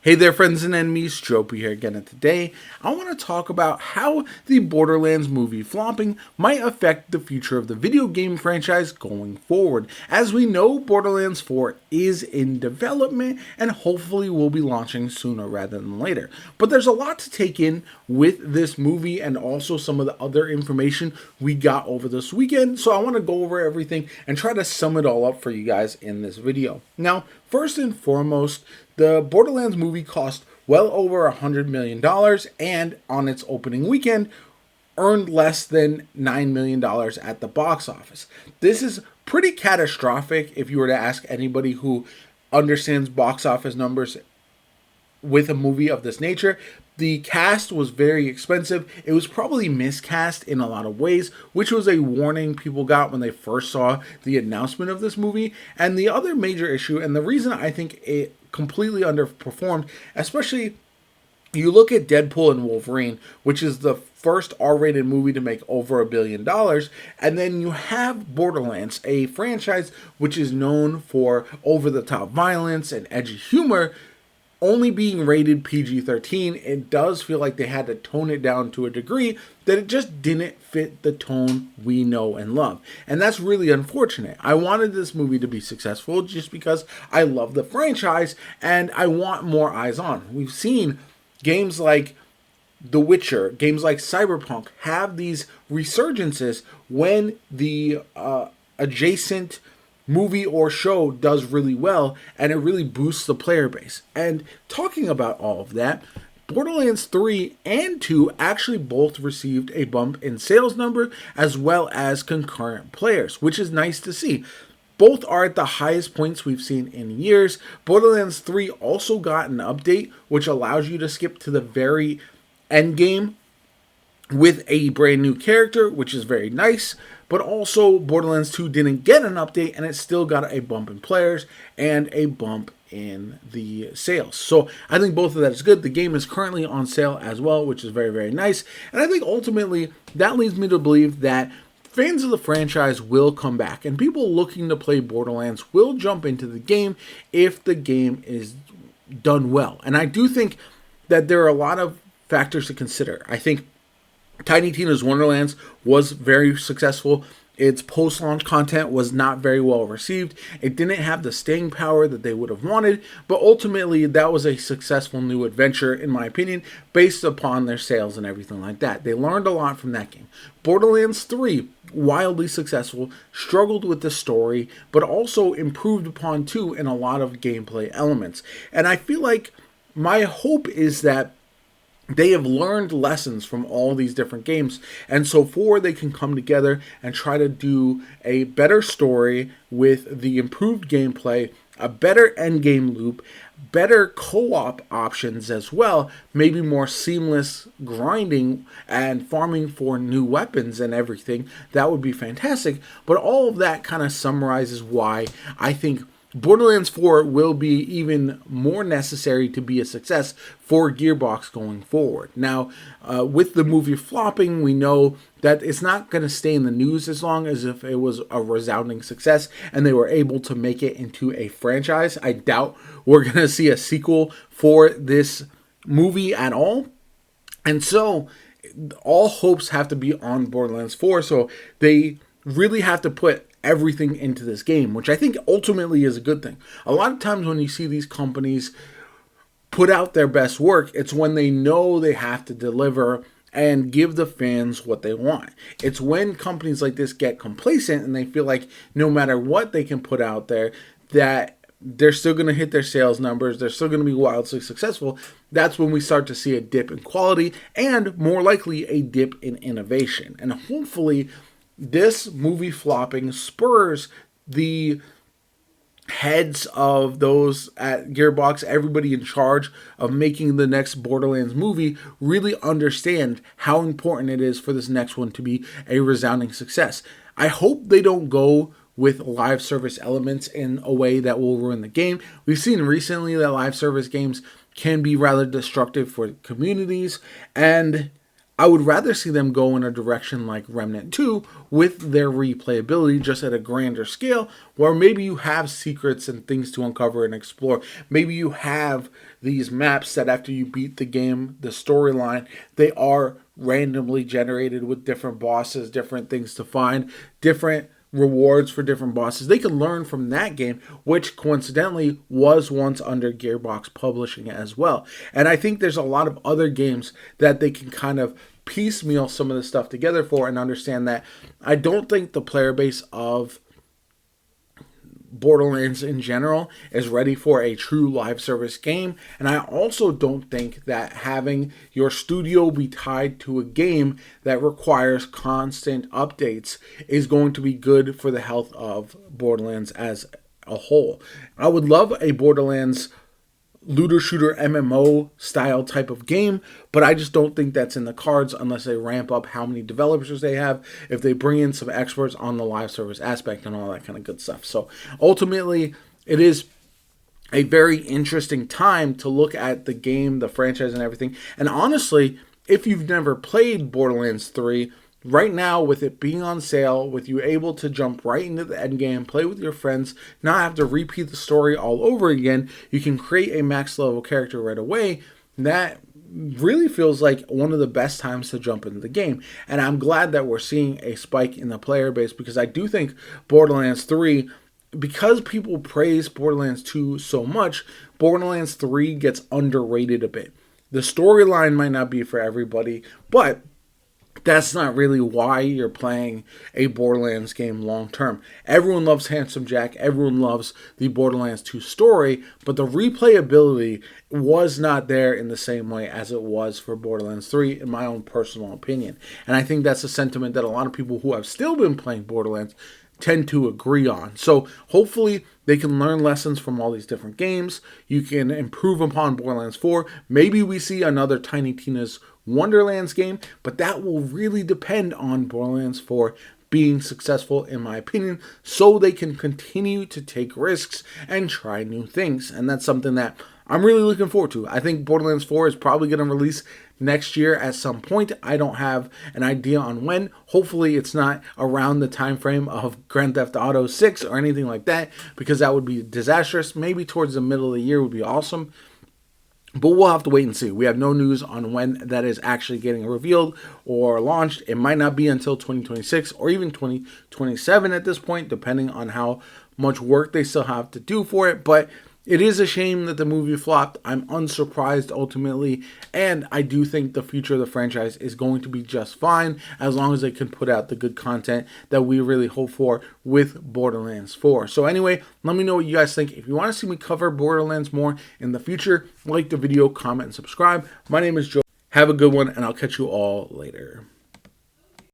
Hey there, friends and enemies, Jope here again, and today I want to talk about how the Borderlands movie flopping might affect the future of the video game franchise going forward. As we know, Borderlands 4 is in development and hopefully will be launching sooner rather than later. But there's a lot to take in with this movie and also some of the other information we got over this weekend, so I want to go over everything and try to sum it all up for you guys in this video. Now, first and foremost, the Borderlands movie cost well over $100 million and on its opening weekend earned less than $9 million at the box office. This is pretty catastrophic if you were to ask anybody who understands box office numbers with a movie of this nature. The cast was very expensive. It was probably miscast in a lot of ways, which was a warning people got when they first saw the announcement of this movie. And the other major issue, and the reason I think it completely underperformed, especially you look at Deadpool and Wolverine, which is the first R-rated movie to make over $1 billion, and then you have Borderlands, a franchise which is known for over-the-top violence and edgy humor, only being rated PG-13. It does feel like they had to tone it down to a degree that it just didn't fit the tone we know and love. And that's really unfortunate. I wanted this movie to be successful just because I love the franchise and I want more eyes on. We've seen games like The Witcher, games like Cyberpunk have these resurgences when the adjacent movie or show does really well, and it really boosts the player base. And talking about all of that, Borderlands 3 and 2 actually both received a bump in sales number as well as concurrent players, which is nice to see. Both are at the highest points we've seen in years. Borderlands 3 also got an update which allows you to skip to the very end game with a brand new character, which is very nice. But also, Borderlands 2 didn't get an update, and it still got a bump in players and a bump in the sales. So I think both of that is good. The game is currently on sale as well, which is very, very nice. And I think ultimately that leads me to believe that fans of the franchise will come back, and people looking to play Borderlands will jump into the game if the game is done well. And I do think that there are a lot of factors to consider. I think Tiny Tina's Wonderlands was very successful. Its post-launch content was not very well received. It didn't have the staying power that they would have wanted, but ultimately that was a successful new adventure, in my opinion, based upon their sales and everything like that. They learned a lot from that game. Borderlands 3, wildly successful, struggled with the story, but also improved upon too in a lot of gameplay elements. And I feel like my hope is that they have learned lessons from all these different games, and so forward they can come together and try to do a better story with the improved gameplay, a better endgame loop, better co-op options as well, maybe more seamless grinding and farming for new weapons and everything. That would be fantastic, but all of that kind of summarizes why I think Borderlands 4 will be even more necessary to be a success for Gearbox going forward. Now, with the movie flopping, we know that it's not going to stay in the news as long as if it was a resounding success and they were able to make it into a franchise. I doubt we're going to see a sequel for this movie at all. And so, all hopes have to be on Borderlands 4, so they really have to put everything into this game, which I think ultimately is a good thing. A lot of times when you see these companies put out their best work, it's when they know they have to deliver and give the fans what they want. It's when companies like this get complacent and they feel like no matter what they can put out there, that they're still going to hit their sales numbers, they're still going to be wildly successful. That's when we start to see a dip in quality and more likely a dip in innovation. And hopefully this movie flopping spurs the heads of those at Gearbox, everybody in charge of making the next Borderlands movie, really understand how important it is for this next one to be a resounding success. I hope they don't go with live service elements in a way that will ruin the game. We've seen recently that live service games can be rather destructive for communities, and I would rather see them go in a direction like Remnant 2 with their replayability just at a grander scale, where maybe you have secrets and things to uncover and explore. Maybe you have these maps that after you beat the game, the storyline, they are randomly generated with different bosses, different things to find, different rewards for different bosses. They can learn from that game, which coincidentally was once under Gearbox Publishing as well. And I think there's a lot of other games that they can kind of piecemeal some of this stuff together for, and understand that I don't think the player base of Borderlands in general is ready for a true live service game. And I also don't think that having your studio be tied to a game that requires constant updates is going to be good for the health of Borderlands as a whole. I would love a Borderlands looter shooter MMO style type of game, but I just don't think that's in the cards unless they ramp up how many developers they have, if they bring in some experts on the live service aspect and all that kind of good stuff. So ultimately, it is a very interesting time to look at the game, the franchise, and everything. And honestly, if you've never played Borderlands 3, right now, with it being on sale, with you able to jump right into the end game, play with your friends, not have to repeat the story all over again, you can create a max level character right away. That really feels like one of the best times to jump into the game. And I'm glad that we're seeing a spike in the player base, because I do think Borderlands 3, because people praise Borderlands 2 so much, Borderlands 3 gets underrated a bit. The storyline might not be for everybody, but that's not really why you're playing a Borderlands game long term. Everyone loves Handsome Jack. Everyone loves the Borderlands 2 story, but the replayability was not there in the same way as it was for Borderlands 3, in my own personal opinion. And I think that's a sentiment that a lot of people who have still been playing Borderlands tend to agree on. So hopefully they can learn lessons from all these different games. You can improve upon Borderlands 4. Maybe we see another Tiny Tina's Wonderlands game, but that will really depend on Borderlands 4 being successful, in my opinion, so they can continue to take risks and try new things. And that's something that I'm really looking forward to. I think Borderlands 4 is probably going to release next year at some point. I don't have an idea on when. Hopefully it's not around the time frame of Grand Theft Auto 6 or anything like that, because that would be disastrous. Maybe towards the middle of the year would be awesome. But we'll have to wait and see. We have no news on when that is actually getting revealed or launched. It might not be until 2026 or even 2027 at this point, depending on how much work they still have to do for it. But it is a shame that the movie flopped. I'm unsurprised ultimately, and I do think the future of the franchise is going to be just fine as long as they can put out the good content that we really hope for with Borderlands 4. So anyway, let me know what you guys think. If you want to see me cover Borderlands more in the future, like the video, comment, and subscribe. My name is Joe. Have a good one, and I'll catch you all later.